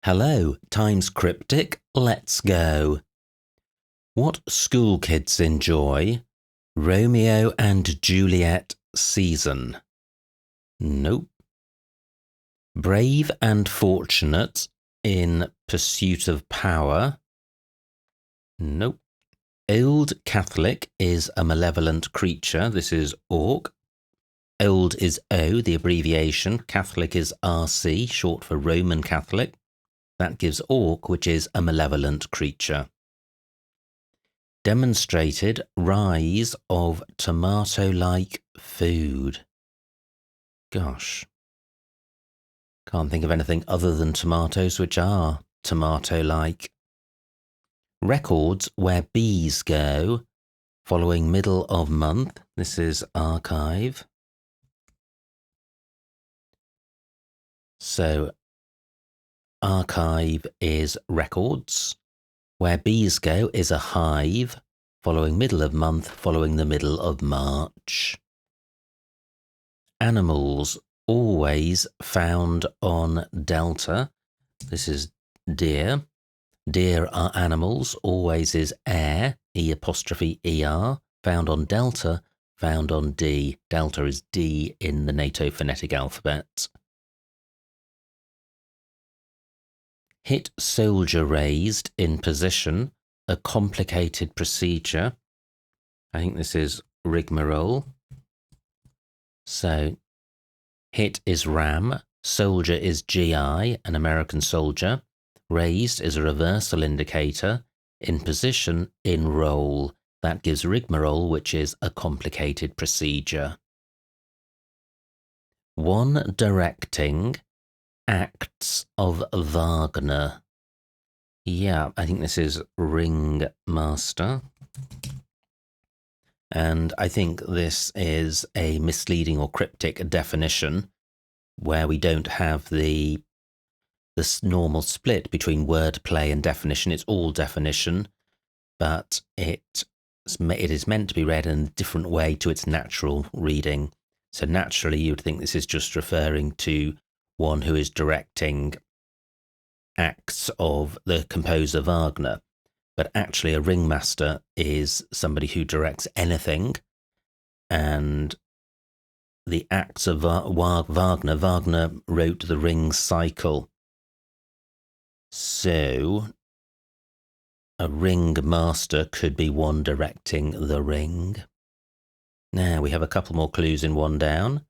Hello, Times Cryptic, let's go. What school kids enjoy? Romeo and Juliet season. Nope. Brave and fortunate in pursuit of power. Nope. Old Catholic is a malevolent creature. This is Orc. Old is O, the abbreviation. Catholic is RC, short for Roman Catholic. That gives Orc, which is a malevolent creature. Demonstrated rise of tomato-like food. Gosh. Can't think of anything other than tomatoes which are tomato-like. Records where bees go, following middle of month. This is archive. So archive is records. Where bees go is a hive, following middle of month, following the middle of March. Animals always found on delta. This is deer. Deer are animals, always is air, E''er, found on delta, found on D. Delta is D in the NATO phonetic alphabet. Hit soldier raised in position, a complicated procedure. I think this is rigmarole. So, hit is ram, soldier is GI, an American soldier. Raised is a reversal indicator. In position, in roll. That gives rigmarole, which is a complicated procedure. One directing acts of Wagner. Yeah, I think this is ringmaster. And I think this is a misleading or cryptic definition where we don't have the normal split between wordplay and definition. It's all definition, but it is meant to be read in a different way to its natural reading. So naturally, you'd think this is just referring to one who is directing acts of the composer Wagner. But actually, a ringmaster is somebody who directs anything, and the acts of Wagner wrote the Ring Cycle. So, a ringmaster could be one directing the ring. Now, we have a couple more clues in one down.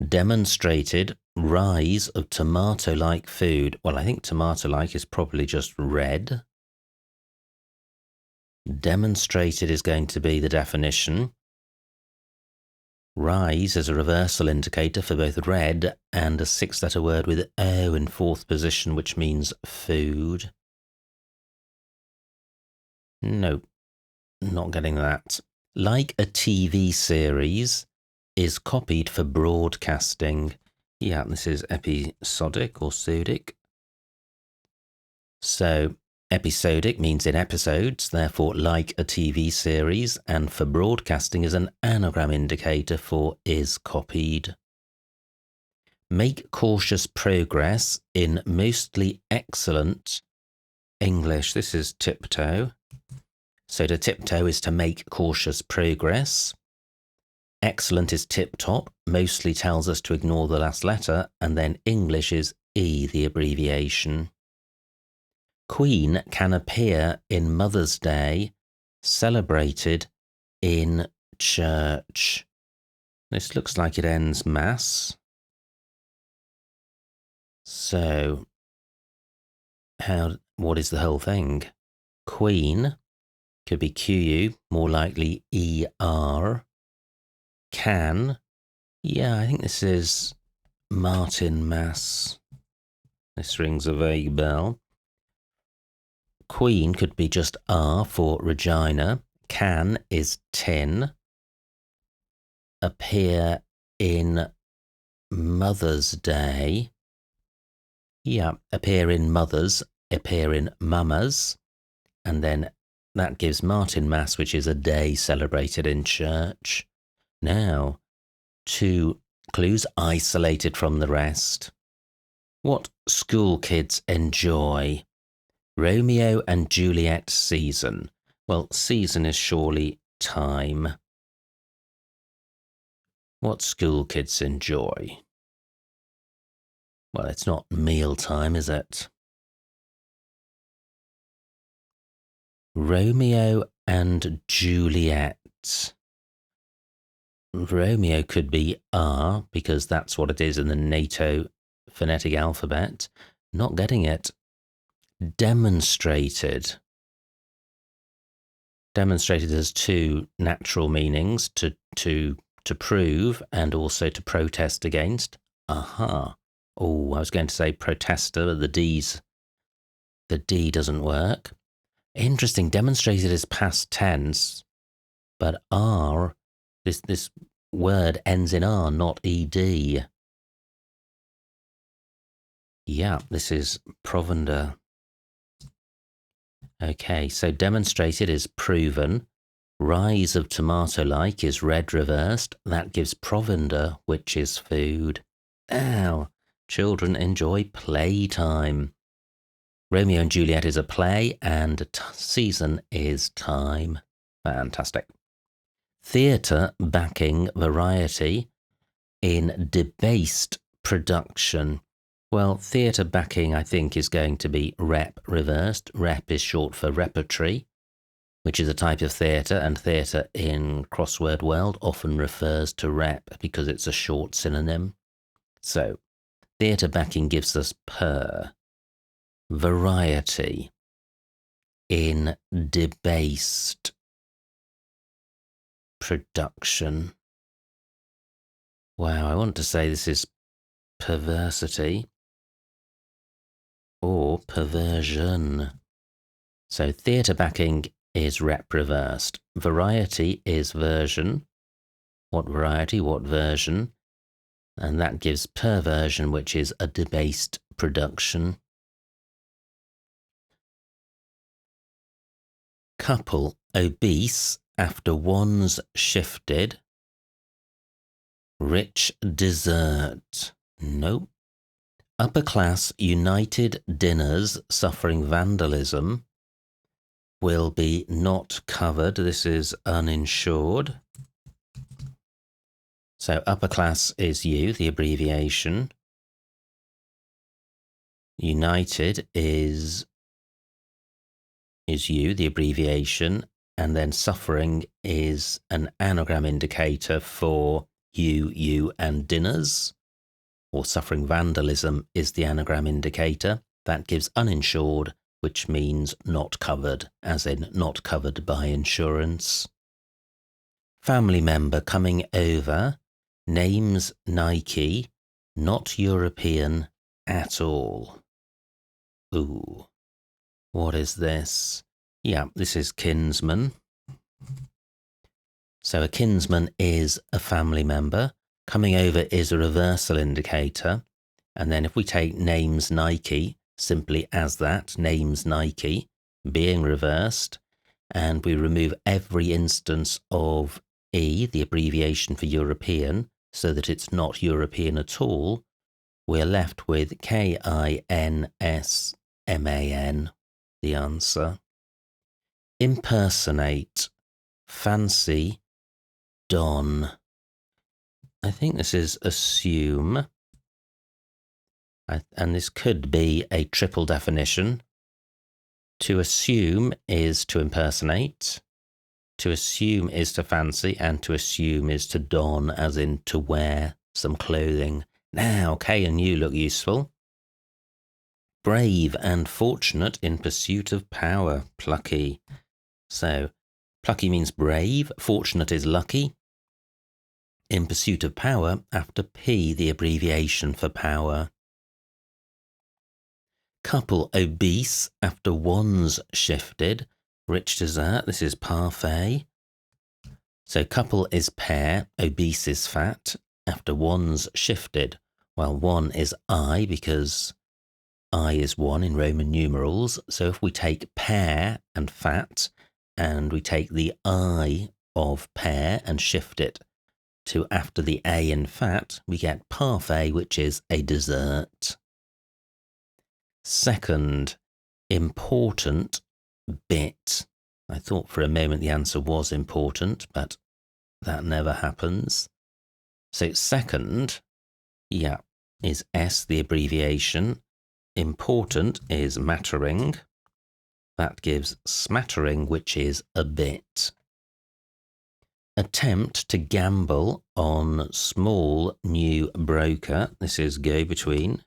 Demonstrated rise of tomato-like food. Well, I think tomato-like is probably just red. Demonstrated is going to be the definition. Rise is a reversal indicator for both red and a six-letter word with O in fourth position, which means food. No, not getting that. Like a TV series is copied for broadcasting. Yeah, this is episodic or sodic. So, episodic means in episodes, therefore like a TV series, and for broadcasting is an anagram indicator for is copied. Make cautious progress in mostly excellent English. This is tiptoe. So to tiptoe is to make cautious progress. Excellent is tip-top, mostly tells us to ignore the last letter, and then English is E, the abbreviation. Queen can appear in Mother's Day, celebrated in church. This looks like it ends Mass. So, what is the whole thing? Queen could be QU, more likely ER. Can, yeah, I think this is Martin Mass. This rings a vague bell. Queen could be just R for Regina. Can is tin. Appear in Mother's Day. Yeah, appear in Mothers, appear in Mamas. And then that gives Martin Mass, which is a day celebrated in church. Now, two clues isolated from the rest. What school kids enjoy? Romeo and Juliet season. Well, season is surely time. What school kids enjoy? Well, it's not meal time, is it? Romeo and Juliet. Romeo could be R, because that's what it is in the NATO phonetic alphabet. Not getting it. Demonstrated. Demonstrated has two natural meanings, to prove and also to protest against. Aha. Oh, I was going to say protester, but the D doesn't work. Interesting. Demonstrated is past tense, but R, this word ends in R, not ED. Yeah, this is provender. Okay, so demonstrated is proven. Rise of tomato-like is red reversed. That gives provender, which is food. Ow. Children enjoy playtime. Romeo and Juliet is a play, and season is time. Fantastic. Theatre backing variety in debased production. Well, theatre backing, I think, is going to be rep reversed. Rep is short for repertory, which is a type of theatre, and theatre in crossword world often refers to rep because it's a short synonym. So, theatre backing gives us per. Variety in debased production. Wow, I want to say this is perversity or perversion. So theatre backing is rep reversed. Variety is version. What variety? What version? And that gives perversion, which is a debased production. Couple obese after one's shifted. Rich dessert. Nope. Upper class united dinners suffering vandalism will be not covered. This is uninsured. So upper class is U, the abbreviation. United is U, the abbreviation. And then suffering is an anagram indicator for U, and dinners. Or suffering vandalism is the anagram indicator. That gives uninsured, which means not covered, as in not covered by insurance. Family member coming over, names Nike, not European at all. Ooh, what is this? Yeah, this is kinsman. So a kinsman is a family member. Coming over is a reversal indicator. And then if we take names Nike, simply as that, names Nike, being reversed, and we remove every instance of E, the abbreviation for European, so that it's not European at all, we're left with Kinsman, the answer. Impersonate, fancy, don. I think this is assume. And this could be a triple definition. To assume is to impersonate. To assume is to fancy, and to assume is to don, as in to wear some clothing. Now, K and U look useful. Brave and fortunate in pursuit of power, plucky. So, plucky means brave, fortunate is lucky. In pursuit of power, after P, the abbreviation for power. Couple obese after one's shifted. Rich dessert, this is parfait. So couple is pair, obese is fat, after one's shifted. Well, one is I, because I is one in Roman numerals. So if we take pair and fat, and we take the I of pair and shift it to after the A in fat, we get parfait, which is a dessert. Second, important bit. I thought for a moment the answer was important, but that never happens. So second, is S, the abbreviation. Important is mattering. That gives smattering, which is a bit. Attempt to gamble on small new broker. This is go between.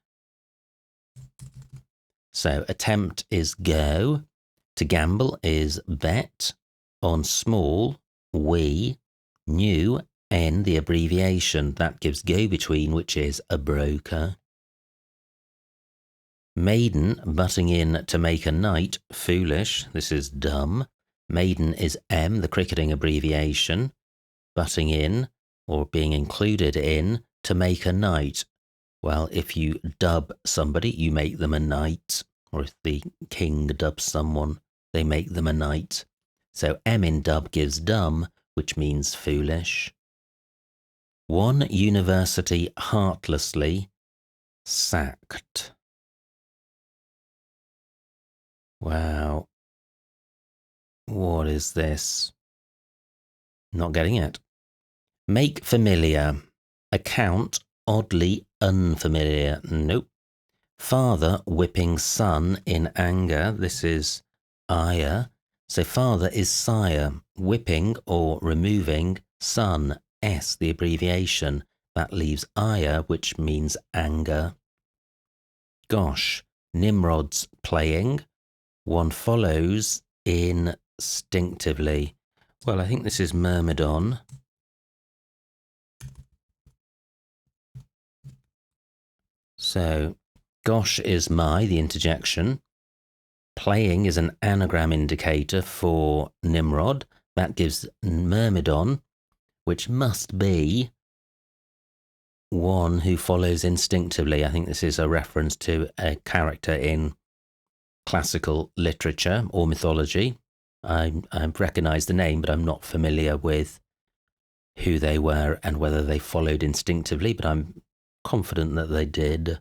So attempt is go. To gamble is bet. On small, we. New, N, the abbreviation. That gives go between, which is a broker. Maiden butting in to make a knight, foolish. This is dumb. Maiden is M, the cricketing abbreviation. Butting in, or being included in, to make a knight. Well, if you dub somebody, you make them a knight. Or if the king dubs someone, they make them a knight. So M in dub gives dumb, which means foolish. One university heartlessly sacked. Wow. What is this? Not getting it. Make familiar. Account oddly unfamiliar. Nope. Father whipping son in anger. This is ire. So father is sire. Whipping or removing. Son, S, the abbreviation. That leaves ire, which means anger. Gosh. Nimrod's playing. One follows instinctively. Well, I think this is Myrmidon. So, gosh is my, the interjection. Playing is an anagram indicator for Nimrod. That gives Myrmidon, which must be one who follows instinctively. I think this is a reference to a character in classical literature or mythology. I recognise the name, but I'm not familiar with who they were and whether they followed instinctively, but I'm confident that they did.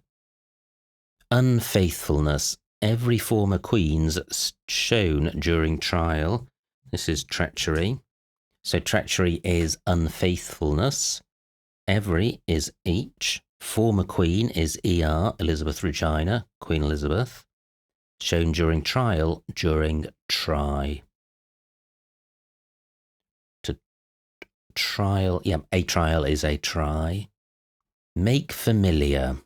Unfaithfulness. Every former queen's shown during trial. This is treachery. So treachery is unfaithfulness. Every is each. Former queen is ER, Elizabeth Regina, Queen Elizabeth. Shown during trial, during try. To trial, a trial is a try. Make familiar.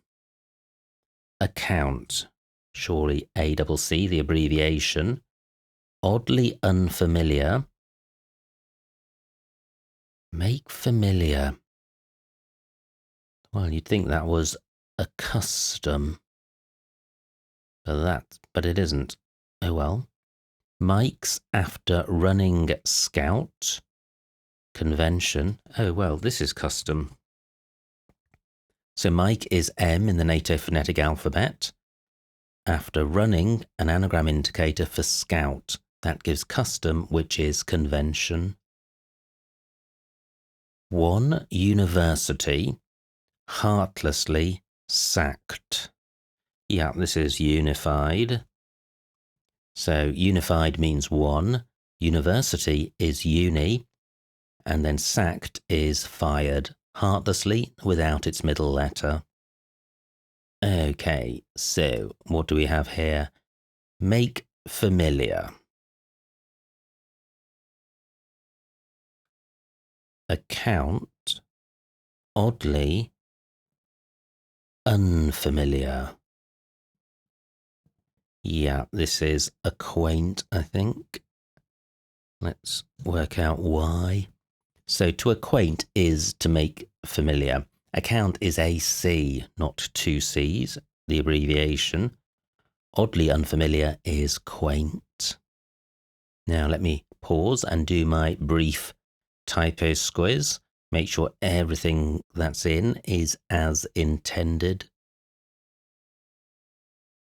Account. Surely ACC, the abbreviation. Oddly unfamiliar. Make familiar. Well, you'd think that was a custom. But it isn't. Oh well. Mike's after running scout. Convention. Oh well, this is custom. So Mike is M in the NATO phonetic alphabet. After running, an anagram indicator for scout. That gives custom, which is convention. One university heartlessly sacked. Yeah, this is unified. So unified means one. University is uni. And then sacked is fired. Heartlessly without its middle letter. Okay, so what do we have here? Make familiar. Account oddly unfamiliar. Yeah, this is acquaint, I think. Let's work out why. So to acquaint is to make familiar. Account is AC, not two C's, the abbreviation. Oddly unfamiliar is quaint. Now let me pause and do my brief typo squiz. Make sure everything that's in is as intended.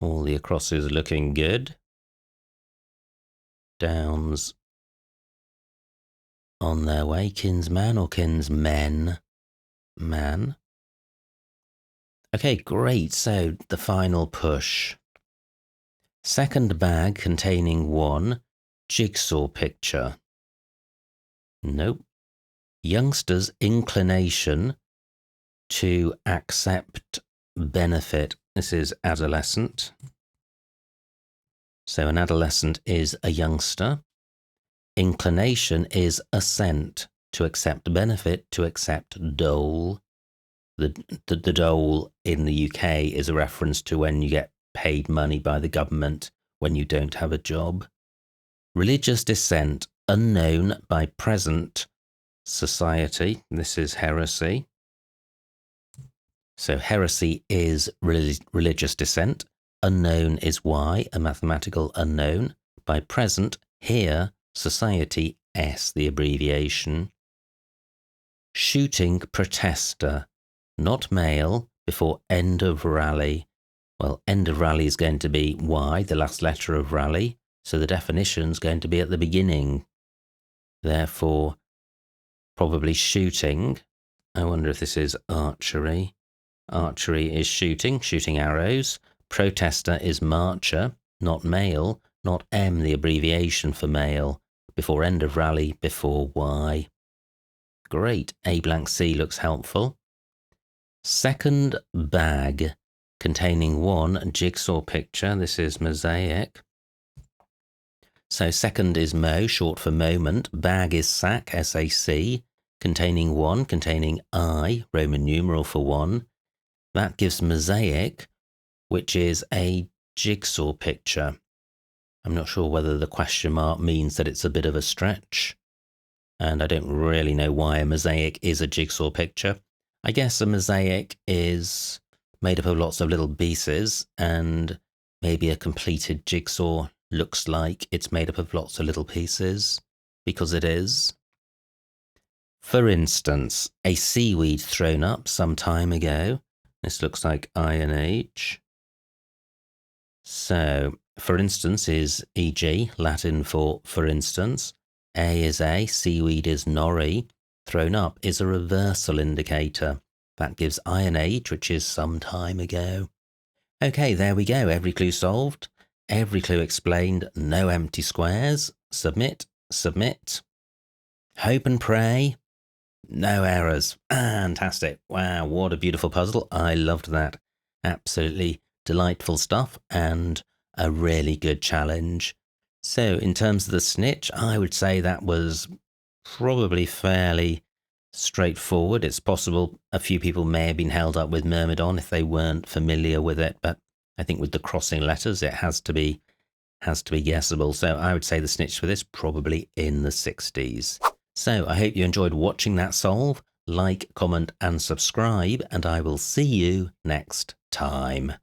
All the acrosses are looking good. Downs on their way. Kinsman or kinsmen? Man. Okay, great. So the final push. Second bag containing 1 jigsaw picture. Nope. Youngster's inclination to accept benefit. This is adolescent. So an adolescent is a youngster. Inclination is assent, to accept benefit, to accept dole. The dole in the UK is a reference to when you get paid money by the government when you don't have a job. Religious dissent, unknown by present society. This is heresy. So heresy is religious dissent. Unknown is why, a mathematical unknown. By present, here, society, S, the abbreviation. Shooting protester, not male, before end of rally. Well, end of rally is going to be Y, the last letter of rally, so the definition is going to be at the beginning. Therefore, probably shooting. I wonder if this is archery. Archery is shooting, shooting arrows. Protester is marcher, not male, not M, the abbreviation for male. Before end of rally, before Y. Great, A blank C looks helpful. Second bag, containing 1 jigsaw picture. This is mosaic. So second is mo, short for moment. Bag is sack, S-A-C. Containing 1, containing I, Roman numeral for 1. That gives mosaic, which is a jigsaw picture. I'm not sure whether the question mark means that it's a bit of a stretch. And I don't really know why a mosaic is a jigsaw picture. I guess a mosaic is made up of lots of little pieces, and maybe a completed jigsaw looks like it's made up of lots of little pieces, because it is. For instance, a seaweed thrown up some time ago. This looks like I and H. So, for instance is e.g., Latin for instance. A is a, seaweed is nori. Thrown up is a reversal indicator. That gives I and H, which is some time ago. Okay, there we go. Every clue solved. Every clue explained. No empty squares. Submit, submit. Hope and pray. No errors. Fantastic. Wow, what a beautiful puzzle. I loved that. Absolutely delightful stuff and a really good challenge. So in terms of the snitch, I would say that was probably fairly straightforward. It's possible a few people may have been held up with Myrmidon if they weren't familiar with it, but I think with the crossing letters it has to be guessable. So I would say the snitch for this probably in the 60s. So I hope you enjoyed watching that solve. Like, comment and subscribe, and I will see you next time.